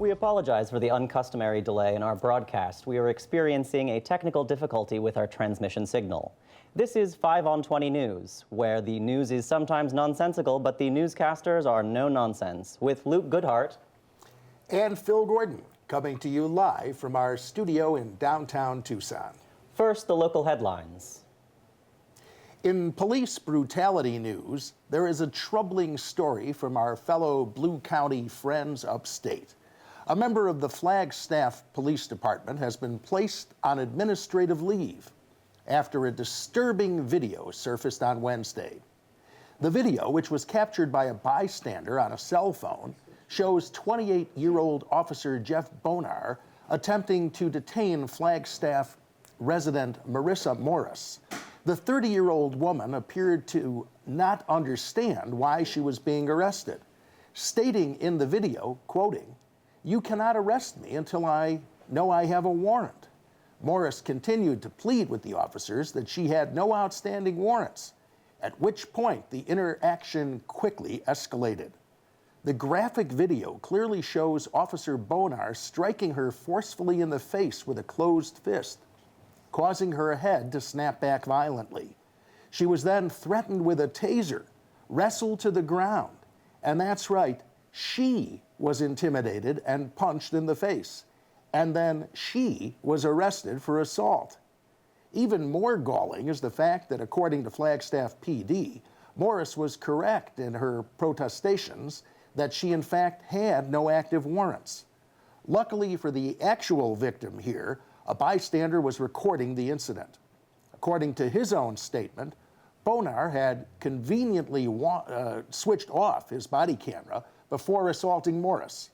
We apologize for the uncustomary delay in our broadcast. We are experiencing a technical difficulty with our transmission signal. This is 5 on 20 News, where the news is sometimes nonsensical, but the newscasters are no nonsense, with Luke Goodhart and Phil Gordon, coming to you live from our studio in downtown Tucson. First, the local headlines. In police brutality news, there is a troubling story from our fellow Blue County friends upstate. A member of the Flagstaff Police Department has been placed on administrative leave after a disturbing video surfaced on Wednesday. The video, which was captured by a bystander on a cell phone, shows 28-year-old Officer Jeff Bonar attempting to detain Flagstaff resident Marissa Morris. The 30-year-old woman appeared to not understand why she was being arrested, stating in the video, quoting, "You cannot arrest me until I know I have a warrant." Morris continued to plead with the officers that she had no outstanding warrants, at which point the interaction quickly escalated. The graphic video clearly shows Officer Bonar striking her forcefully in the face with a closed fist, causing her head to snap back violently. She was then threatened with a taser, wrestled to the ground, and that's right, she was intimidated and punched in the face, and then she was arrested for assault. Even more galling is the fact that, according to Flagstaff PD, Morris was correct in her protestations that she in fact had no active warrants. Luckily for the actual victim here, a bystander was recording the incident. According to his own statement, Bonar had conveniently switched off his body camera before assaulting Morris.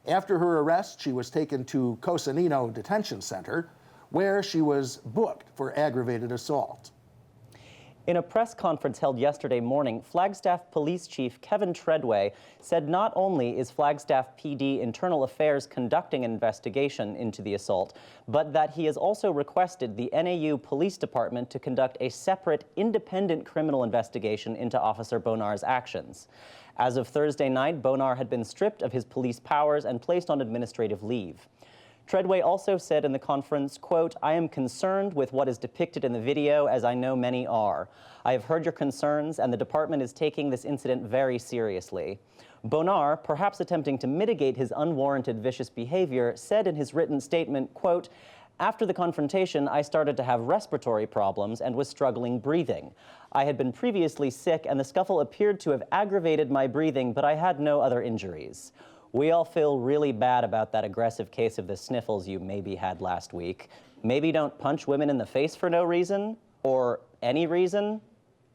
After her arrest, she was taken to Coconino Detention Center, where she was booked for aggravated assault. In a press conference held yesterday morning, Flagstaff Police Chief Kevin Treadway said not only is Flagstaff PD Internal Affairs conducting an investigation into the assault, but that he has also requested the NAU Police Department to conduct a separate, independent criminal investigation into Officer Bonar's actions. As of Thursday night, Bonar had been stripped of his police powers and placed on administrative leave. Treadway also said in the conference, quote, "I am concerned with what is depicted in the video, as I know many are. I have heard your concerns, and the department is taking this incident very seriously." Bonar, perhaps attempting to mitigate his unwarranted vicious behavior, said in his written statement, quote, "After the confrontation, I started to have respiratory problems and was struggling breathing. I had been previously sick, and the scuffle appeared to have aggravated my breathing, but I had no other injuries. We all feel really bad about that aggressive case of the sniffles you maybe had last week. Maybe don't punch women in the face for no reason, or any reason,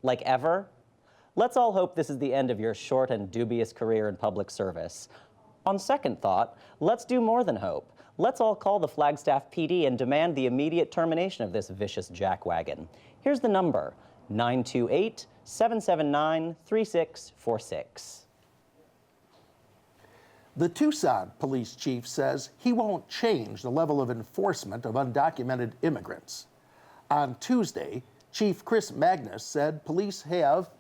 like ever. Let's all hope this is the end of your short and dubious career in public service. On second thought, let's do more than hope. Let's all call the Flagstaff PD and demand the immediate termination of this vicious jackwagon. Here's the number, 928-779-3646. The Tucson police chief says he won't change the level of enforcement of undocumented immigrants. On Tuesday, Chief Chris Magnus said police have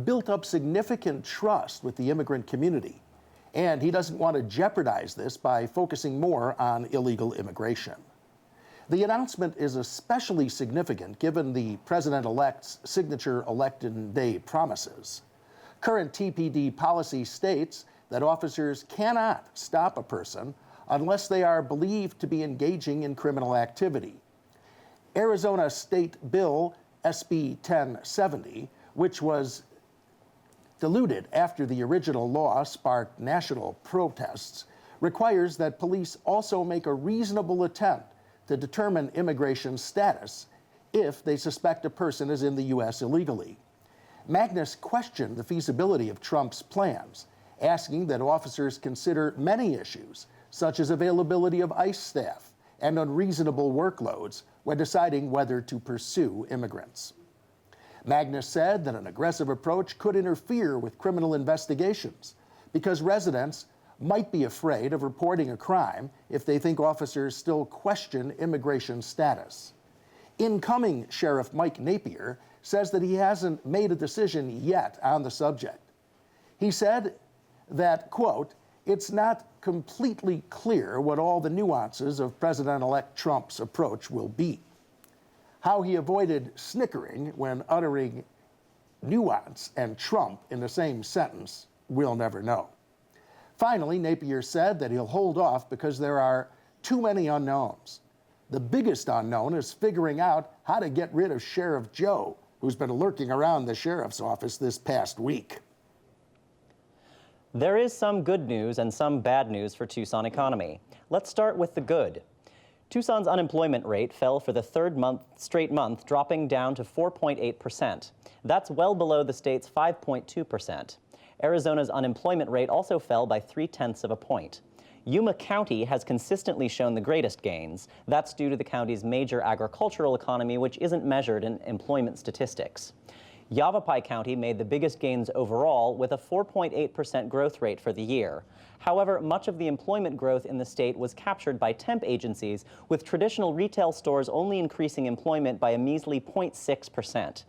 built up significant trust with the immigrant community, and he doesn't want to jeopardize this by focusing more on illegal immigration. The announcement is especially significant given the president-elect's signature election day promises. Current TPD policy states that officers cannot stop a person unless they are believed to be engaging in criminal activity. Arizona State Bill SB 1070, which was diluted after the original law sparked national protests, requires that police also make a reasonable attempt to determine immigration status if they suspect a person is in the U.S. illegally. Magnus questioned the feasibility of Trump's plans, asking that officers consider many issues, such as availability of ICE staff and unreasonable workloads when deciding whether to pursue immigrants. Magnus said that an aggressive approach could interfere with criminal investigations because residents might be afraid of reporting a crime if they think officers still question immigration status. Incoming Sheriff Mike Napier says that he hasn't made a decision yet on the subject. He said that, quote, it's not completely clear what all the nuances of President-elect Trump's approach will be. How he avoided snickering when uttering nuance and Trump in the same sentence, we'll never know. Finally, Napier said that he'll hold off because there are too many unknowns. The biggest unknown is figuring out how to get rid of Sheriff Joe, who's been lurking around the sheriff's office this past week. There is some good news and some bad news for Tucson economy. Let's start with the good. Tucson's unemployment rate fell for the third straight month, dropping down to 4.8%. That's well below the state's 5.2%. Arizona's unemployment rate also fell by 0.3 of a point. Yuma County has consistently shown the greatest gains. That's due to the county's major agricultural economy, which isn't measured in employment statistics. Yavapai County made the biggest gains overall with a 4.8% growth rate for the year. However, much of the employment growth in the state was captured by temp agencies, with traditional retail stores only increasing employment by a measly 0.6%.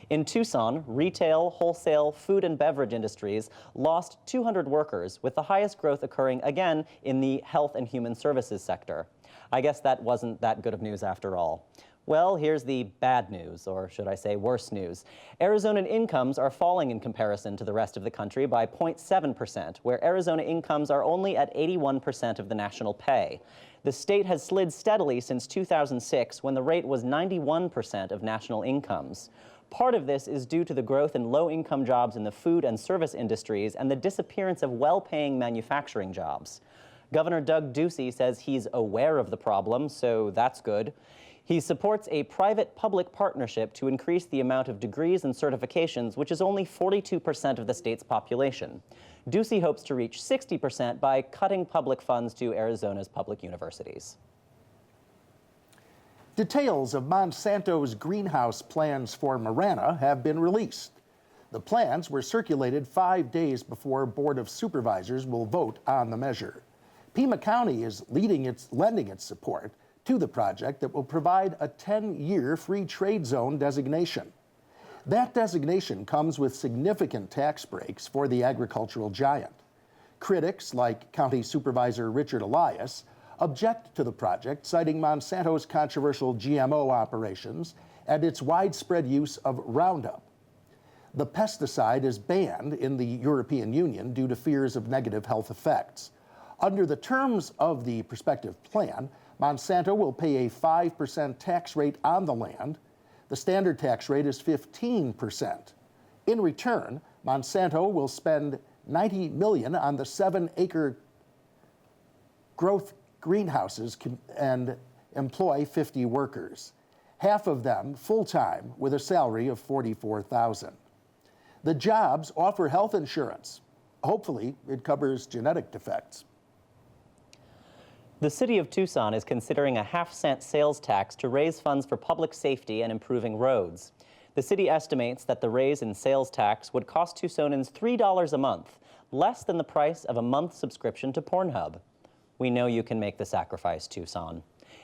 In Tucson, retail, wholesale, food and beverage industries lost 200 workers, with the highest growth occurring again in the health and human services sector. I guess that wasn't that good of news after all. Well, here's the bad news, or should I say worse news. Arizonan incomes are falling in comparison to the rest of the country by 0.7%, where Arizona incomes are only at 81% of the national pay. The state has slid steadily since 2006, when the rate was 91% of national incomes. Part of this is due to the growth in low-income jobs in the food and service industries and the disappearance of well-paying manufacturing jobs. Governor Doug Ducey says he's aware of the problem, so that's good. He supports a private-public partnership to increase the amount of degrees and certifications, which is only 42% of the state's population. Ducey hopes to reach 60% by cutting public funds to Arizona's public universities. Details of Monsanto's greenhouse plans for Marana have been released. The plans were circulated 5 days before Board of Supervisors will vote on the measure. Pima County is lending its support to the project that will provide a 10-year free trade zone designation. That designation comes with significant tax breaks for the agricultural giant. Critics, like County Supervisor Richard Elias, object to the project, citing Monsanto's controversial GMO operations and its widespread use of Roundup. The pesticide is banned in the European Union due to fears of negative health effects. Under the terms of the prospective plan, Monsanto will pay a 5% tax rate on the land. The standard tax rate is 15%. In return, Monsanto will spend $90 million on the 7-acre growth greenhouses and employ 50 workers, half of them full-time with a salary of $44,000. The jobs offer health insurance. Hopefully, it covers genetic defects. The city of Tucson is considering a half-cent sales tax to raise funds for public safety and improving roads. The city estimates that the raise in sales tax would cost Tucsonans $3 a month, less than the price of a month subscription to Pornhub. We know you can make the sacrifice, Tucson.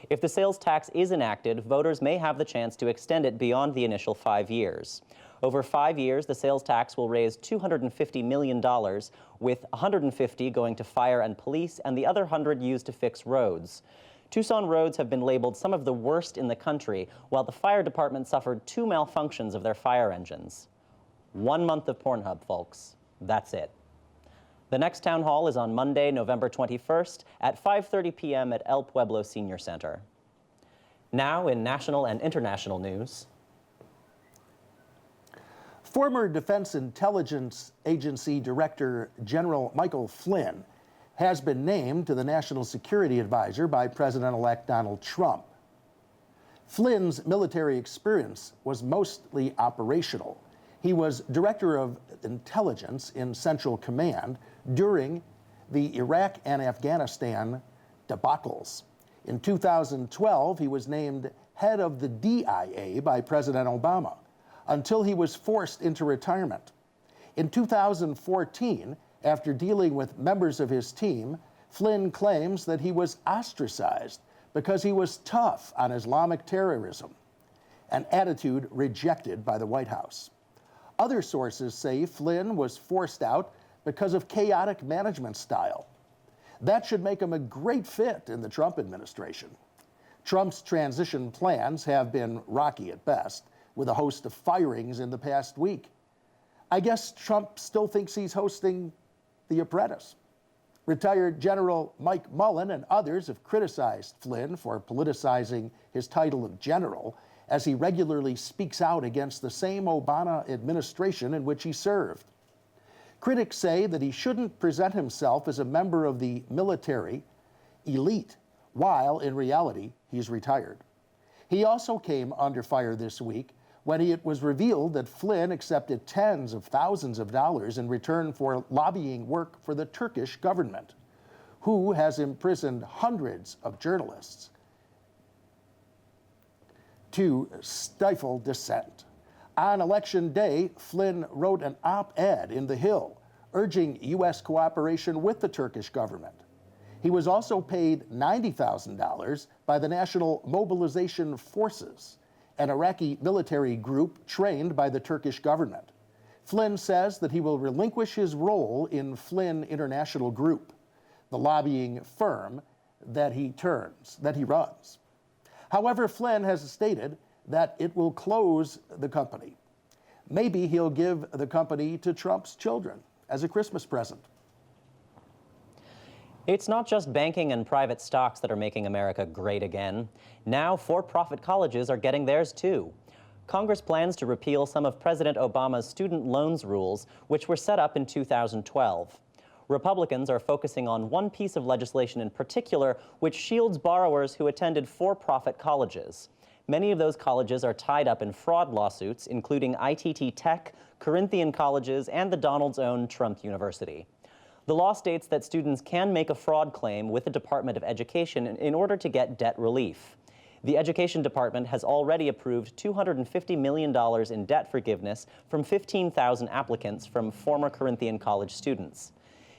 If the sales tax is enacted, voters may have the chance to extend it beyond the initial 5 years. Over 5 years, the sales tax will raise $250 million, with $150 going to fire and police and the other $100 used to fix roads. Tucson roads have been labeled some of the worst in the country, while the fire department suffered 2 malfunctions of their fire engines. 1 month of Pornhub, folks. That's it. The next town hall is on Monday, November 21st at 5:30 p.m. at El Pueblo Senior Center. Now in national and international news. Former Defense Intelligence Agency Director General Michael Flynn has been named to the National Security Advisor by President-elect Donald Trump. Flynn's military experience was mostly operational. He was Director of Intelligence in Central Command during the Iraq and Afghanistan debacles. In 2012, he was named head of the DIA by President Obama, until he was forced into retirement. In 2014, after dealing with members of his team, Flynn claims that he was ostracized because he was tough on Islamic terrorism, an attitude rejected by the White House. Other sources say Flynn was forced out because of chaotic management style. That should make him a great fit in the Trump administration. Trump's transition plans have been rocky at best, with a host of firings in the past week. I guess Trump still thinks he's hosting The Apprentice. Retired General Mike Mullen and others have criticized Flynn for politicizing his title of general, as he regularly speaks out against the same Obama administration in which he served. Critics say that he shouldn't present himself as a member of the military elite, while in reality he's retired. He also came under fire this week when it was revealed that Flynn accepted tens of thousands of dollars in return for lobbying work for the Turkish government, who has imprisoned hundreds of journalists to stifle dissent. On Election Day, Flynn wrote an op-ed in The Hill urging U.S. cooperation with the Turkish government. He was also paid $90,000 by the National Mobilization Forces, an Iraqi military group trained by the Turkish government. Flynn says that he will relinquish his role in Flynn International Group, the lobbying firm that he runs. However, Flynn has stated that it will close the company. Maybe he'll give the company to Trump's children as a Christmas present. It's not just banking and private stocks that are making America great again. Now, for-profit colleges are getting theirs too. Congress plans to repeal some of President Obama's student loans rules, which were set up in 2012. Republicans are focusing on one piece of legislation in particular, which shields borrowers who attended for-profit colleges. Many of those colleges are tied up in fraud lawsuits, including ITT Tech, Corinthian Colleges, and the Donald's own Trump University. The law states that students can make a fraud claim with the Department of Education in order to get debt relief. The Education Department has already approved $250 million in debt forgiveness from 15,000 applicants from former Corinthian College students.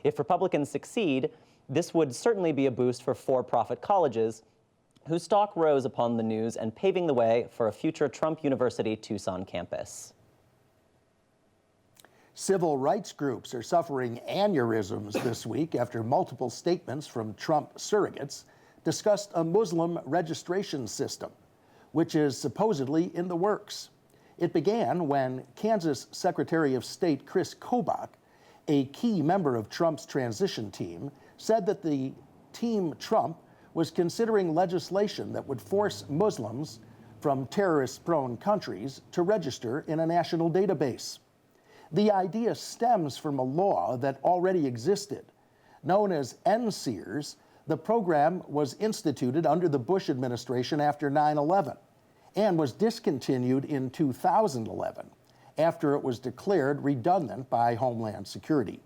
If Republicans succeed, this would certainly be a boost for for-profit colleges, whose stock rose upon the news and paving the way for a future Trump University Tucson campus. Civil rights groups are suffering aneurysms this week after multiple statements from Trump surrogates discussed a Muslim registration system, which is supposedly in the works. It began when Kansas Secretary of State Chris Kobach, a key member of Trump's transition team, said that the Team Trump was considering legislation that would force Muslims from terrorist-prone countries to register in a national database. The idea stems from a law that already existed. Known as NSEERS, the program was instituted under the Bush administration after 9/11 and was discontinued in 2011 after it was declared redundant by Homeland Security.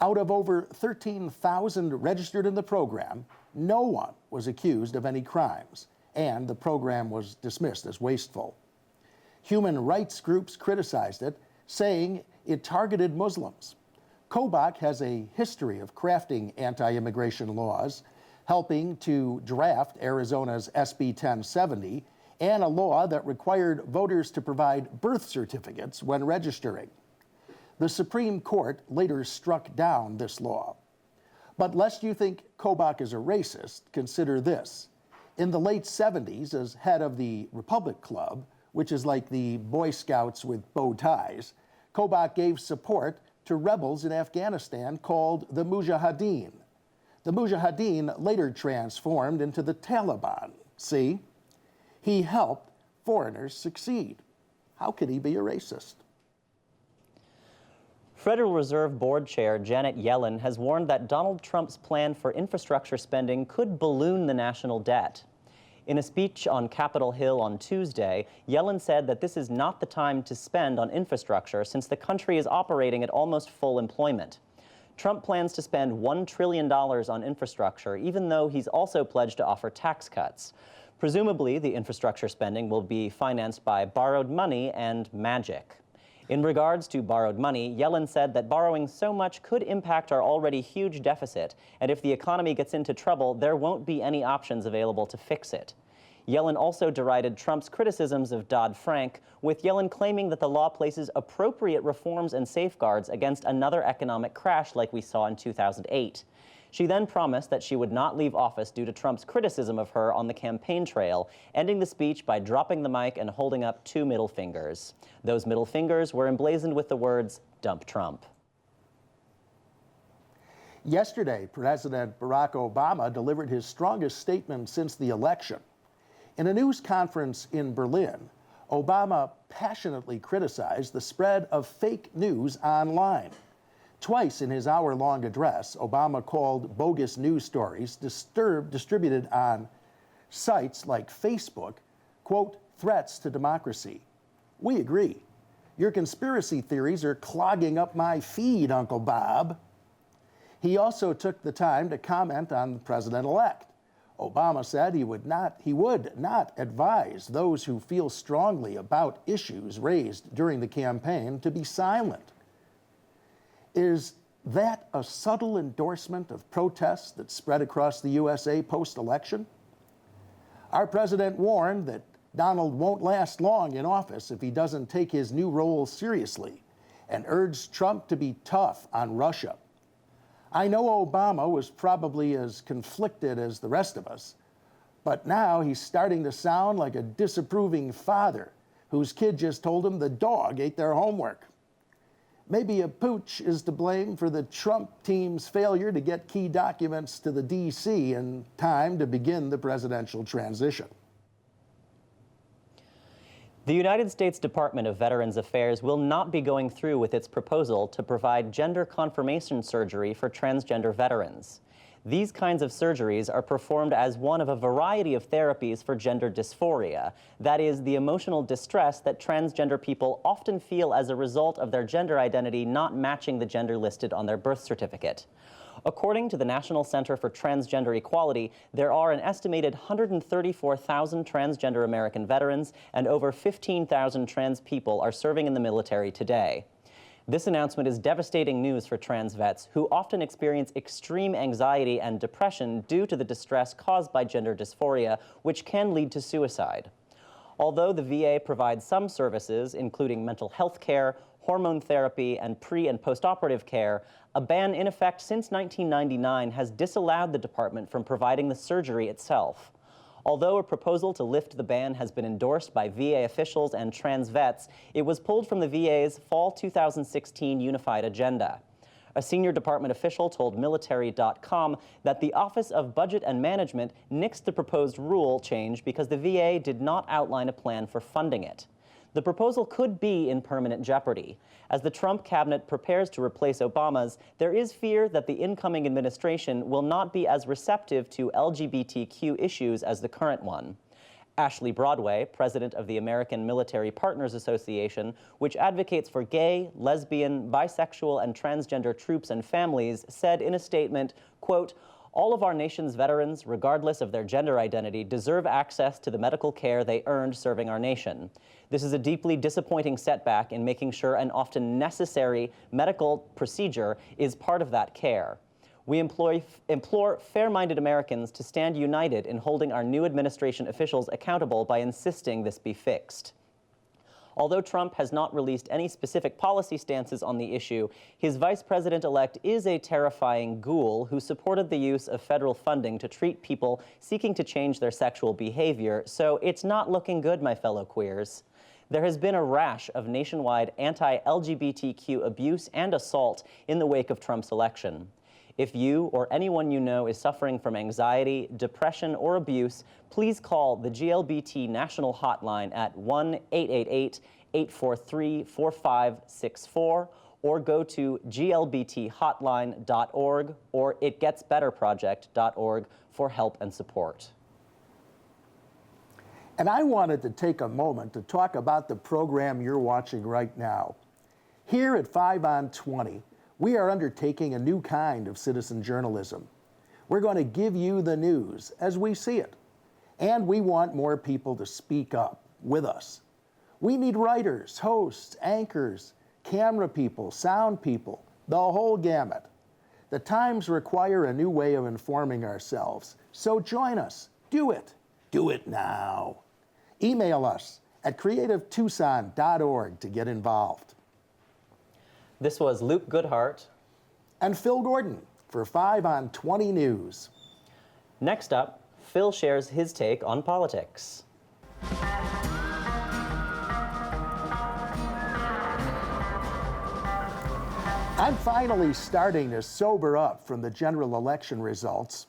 Out of over 13,000 registered in the program, no one was accused of any crimes, and the program was dismissed as wasteful. Human rights groups criticized it, saying it targeted Muslims. Kobach has a history of crafting anti-immigration laws, helping to draft Arizona's SB 1070 and a law that required voters to provide birth certificates when registering. The Supreme Court later struck down this law. But lest you think Kobach is a racist, consider this. In the late 70s, as head of the Republic Club, which is like the Boy Scouts with bow ties, Kobach gave support to rebels in Afghanistan called the Mujahideen. The Mujahideen later transformed into the Taliban. See? He helped foreigners succeed. How could he be a racist? Federal Reserve Board Chair Janet Yellen has warned that Donald Trump's plan for infrastructure spending could balloon the national debt. In a speech on Capitol Hill on Tuesday, Yellen said that this is not the time to spend on infrastructure since the country is operating at almost full employment. Trump plans to spend $1 trillion on infrastructure, even though he's also pledged to offer tax cuts. Presumably, the infrastructure spending will be financed by borrowed money and magic. In regards to borrowed money, Yellen said that borrowing so much could impact our already huge deficit, and if the economy gets into trouble, there won't be any options available to fix it. Yellen also derided Trump's criticisms of Dodd-Frank, with Yellen claiming that the law places appropriate reforms and safeguards against another economic crash like we saw in 2008. She then promised that she would not leave office due to Trump's criticism of her on the campaign trail, ending the speech by dropping the mic and holding up 2 middle fingers. Those middle fingers were emblazoned with the words, "Dump Trump." Yesterday, President Barack Obama delivered his strongest statement since the election. In a news conference in Berlin, Obama passionately criticized the spread of fake news online. Twice in his hour-long address, Obama called bogus news stories distributed on sites like Facebook, quote, threats to democracy. We agree. Your conspiracy theories are clogging up my feed, Uncle Bob. He also took the time to comment on the president-elect. Obama said he would not advise those who feel strongly about issues raised during the campaign to be silent. Is that a subtle endorsement of protests that spread across the USA post-election? Our president warned that Donald won't last long in office if he doesn't take his new role seriously and urged Trump to be tough on Russia. I know Obama was probably as conflicted as the rest of us, but now he's starting to sound like a disapproving father whose kid just told him the dog ate their homework. Maybe a pooch is to blame for the Trump team's failure to get key documents to the D.C. in time to begin the presidential transition. The United States Department of Veterans Affairs will not be going through with its proposal to provide gender confirmation surgery for transgender veterans. These kinds of surgeries are performed as one of a variety of therapies for gender dysphoria, that is, the emotional distress that transgender people often feel as a result of their gender identity not matching the gender listed on their birth certificate. According to the National Center for Transgender Equality, there are an estimated 134,000 transgender American veterans, and over 15,000 trans people are serving in the military today. This announcement is devastating news for trans vets who often experience extreme anxiety and depression due to the distress caused by gender dysphoria, which can lead to suicide. Although the VA provides some services, including mental health care, hormone therapy, and pre- and postoperative care, a ban in effect since 1999 has disallowed the department from providing the surgery itself. Although a proposal to lift the ban has been endorsed by VA officials and trans vets, it was pulled from the VA's fall 2016 unified agenda. A senior department official told military.com that the Office of Budget and Management nixed the proposed rule change because the VA did not outline a plan for funding it. The proposal could be in permanent jeopardy. As the Trump cabinet prepares to replace Obama's, there is fear that the incoming administration will not be as receptive to LGBTQ issues as the current one. Ashley Broadway, president of the American Military Partners Association, which advocates for gay, lesbian, bisexual, and transgender troops and families, said in a statement, quote, "All of our nation's veterans, regardless of their gender identity, deserve access to the medical care they earned serving our nation. This is a deeply disappointing setback in making sure an often necessary medical procedure is part of that care. We implore fair-minded Americans to stand united in holding our new administration officials accountable by insisting this be fixed." Although Trump has not released any specific policy stances on the issue, his vice president-elect is a terrifying ghoul who supported the use of federal funding to treat people seeking to change their sexual behavior, so it's not looking good, my fellow queers. There has been a rash of nationwide anti-LGBTQ abuse and assault in the wake of Trump's election. If you or anyone you know is suffering from anxiety, depression, or abuse, please call the GLBT National Hotline at 1-888-843-4564 or go to glbthotline.org or itgetsbetterproject.org for help and support. And I wanted to take a moment to talk about the program you're watching right now. Here at 5 on 20, we are undertaking a new kind of citizen journalism. We're going to give you the news as we see it. And we want more people to speak up with us. We need writers, hosts, anchors, camera people, sound people, the whole gamut. The times require a new way of informing ourselves. So join us. Do it. Do it now. Email us at creativetucson.org to get involved. This was Luke Goodhart and Phil Gordon. for 5 on 20 News. Next up, Phil shares his take on politics. I'm finally starting to sober up from the general election results,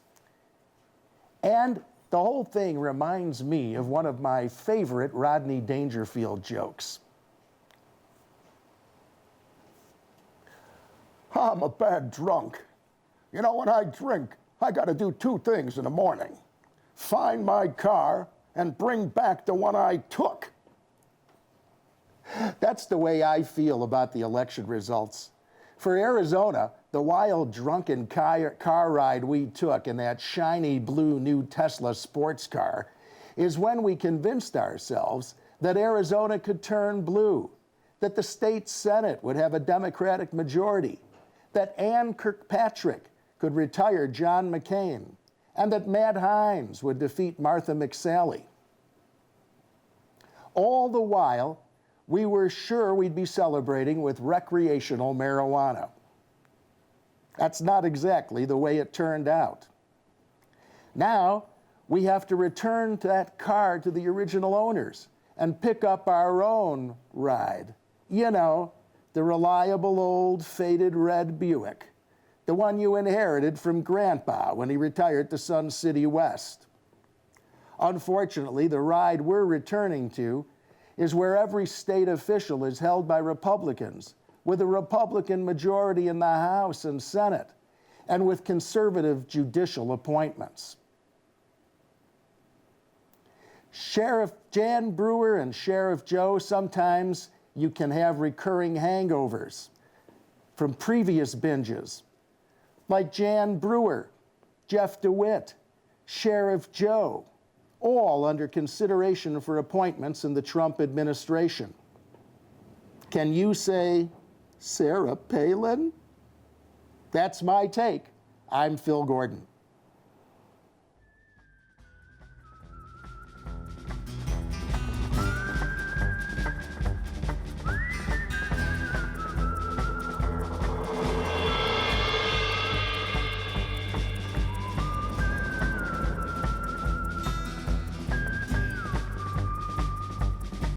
and the whole thing reminds me of one of my favorite Rodney Dangerfield jokes. I'm a bad drunk. You know, when I drink, I gotta do 2 things in the morning: find my car and bring back the one I took. That's the way I feel about the election results. For Arizona, the wild drunken car ride we took in that shiny blue new Tesla sports car is when we convinced ourselves that Arizona could turn blue, that the state Senate would have a Democratic majority, that Ann Kirkpatrick could retire John McCain, and that Matt Hines would defeat Martha McSally. All the while, we were sure we'd be celebrating with recreational marijuana. That's not exactly the way it turned out. Now, we have to return that car to the original owners and pick up our own ride. You know, the reliable old faded red Buick, the one you inherited from Grandpa when he retired to Sun City West. Unfortunately, the ride we're returning to is where every state official is held by Republicans, with a Republican majority in the House and Senate, and with conservative judicial appointments. Sheriff Jan Brewer and Sheriff Joe, sometimes you can have recurring hangovers from previous binges, like Jan Brewer, Jeff DeWitt, Sheriff Joe, all under consideration for appointments in the Trump administration. Can you say Sarah Palin? That's my take. I'm Phil Gordon.